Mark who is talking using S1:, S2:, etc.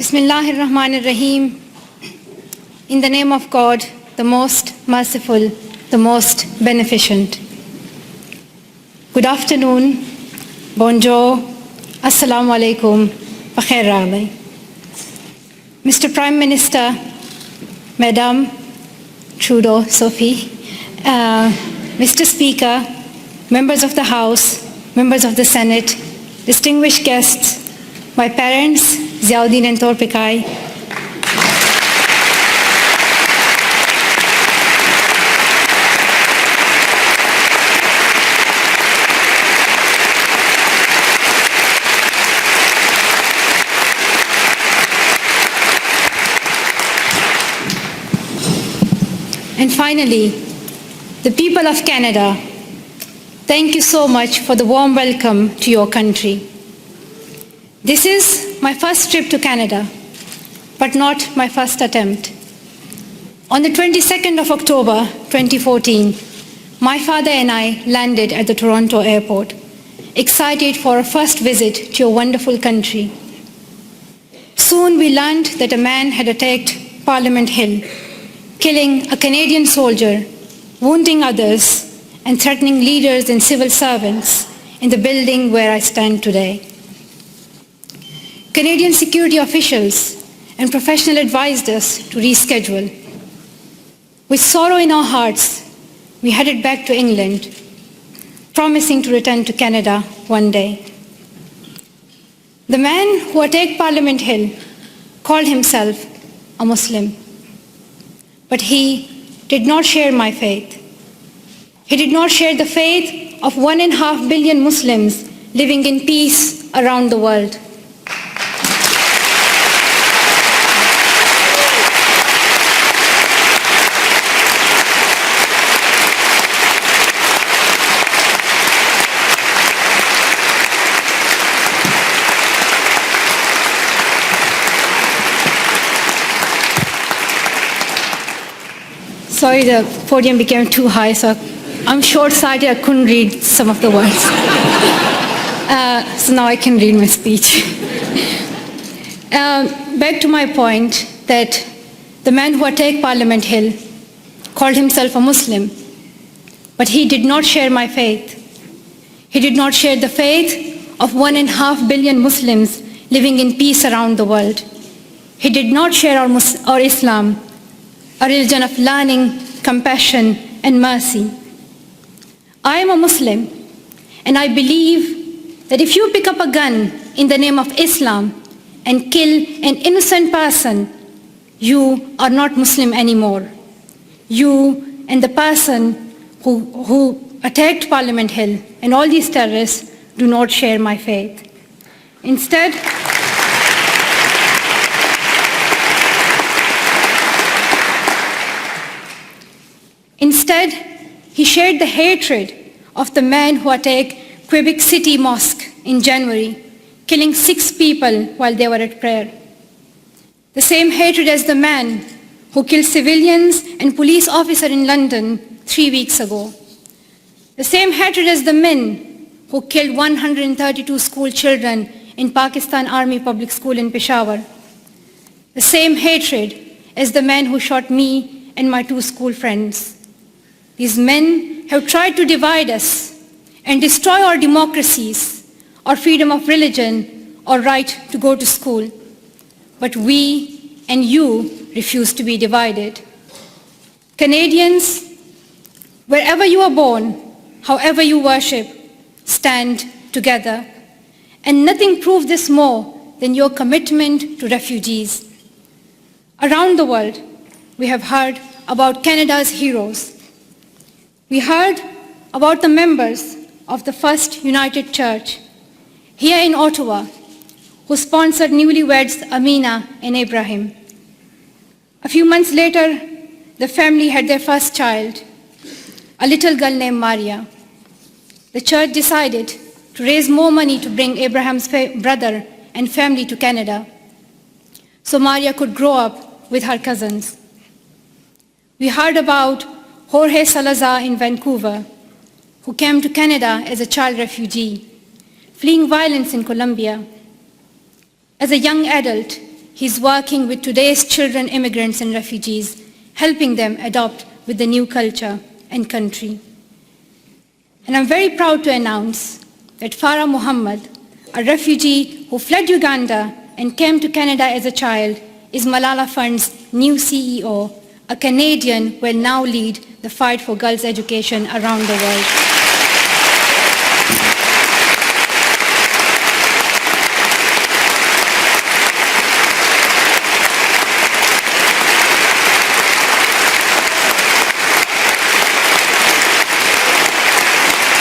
S1: Bismillahir Rahmanir Rahim. In the name of God, the most merciful, the most beneficent. Good afternoon, bonjour, assalamu alaikum, bakhair raghdai. Mr. Prime Minister, Madam Trudeau Sophie, Mr. Speaker, members of the House, members of the Senate, distinguished guests, my parents, Ziauddin and Torpikai, and finally, the people of Canada, thank you so much for the warm welcome to your country. This is my first trip to Canada, but not my first attempt. On the 22nd of October 2014, my father and I landed at the Toronto airport, excited for a first visit to your wonderful country. Soon we learned that a man had attacked Parliament Hill, killing a Canadian soldier, wounding others, and threatening leaders and civil servants in the building where I stand today. Canadian security officials and professionals advised us to reschedule. With sorrow in our hearts, we headed back to England, promising to return to Canada one day. The man who attacked Parliament Hill called himself a Muslim, but he did not share my faith. He did not share the faith of 1.5 billion Muslims living in peace around the world. Sorry, the podium became too high, so I'm short-sighted, I couldn't read some of the words. So now I can read my speech. Back to my point that the man who attacked Parliament Hill called himself a Muslim, but he did not share my faith. He did not share the faith of 1.5 billion Muslims living in peace around the world. He did not share our Islam, a religion of learning, compassion, and mercy. I am a Muslim, and I believe that if you pick up a gun in the name of Islam and kill an innocent person, you are not Muslim anymore. You and the person who attacked Parliament Hill and all these terrorists do not share my faith. Instead, he shared the hatred of the man who attacked Quebec City Mosque in January, killing 6 people while they were at prayer. The same hatred as the man who killed civilians and police officers in London 3 weeks ago. The same hatred as the men who killed 132 school children in Pakistan Army Public School in Peshawar. The same hatred as the man who shot me and my 2 school friends. These men have tried to divide us and destroy our democracies, our freedom of religion, our right to go to school. But we and you refuse to be divided. Canadians, wherever you are born, however you worship, stand together. And nothing proves this more than your commitment to refugees. Around the world, we have heard about Canada's heroes. We heard about the members of the First United Church here in Ottawa who sponsored newlyweds Amina and Ibrahim. A few months later, the family had their first child, a little girl named Maria. The church decided to raise more money to bring Abraham's brother and family to Canada so Maria could grow up with her cousins. We heard about Jorge Salazar in Vancouver, who came to Canada as a child refugee, fleeing violence in Colombia. As a young adult, He's working with today's children, immigrants and refugees, helping them adopt with the new culture and country. And I'm very proud to announce that Farah Muhammad, a refugee who fled Uganda and came to Canada as a child, is Malala Fund's new CEO, a Canadian who will now lead the fight for girls' education around the world.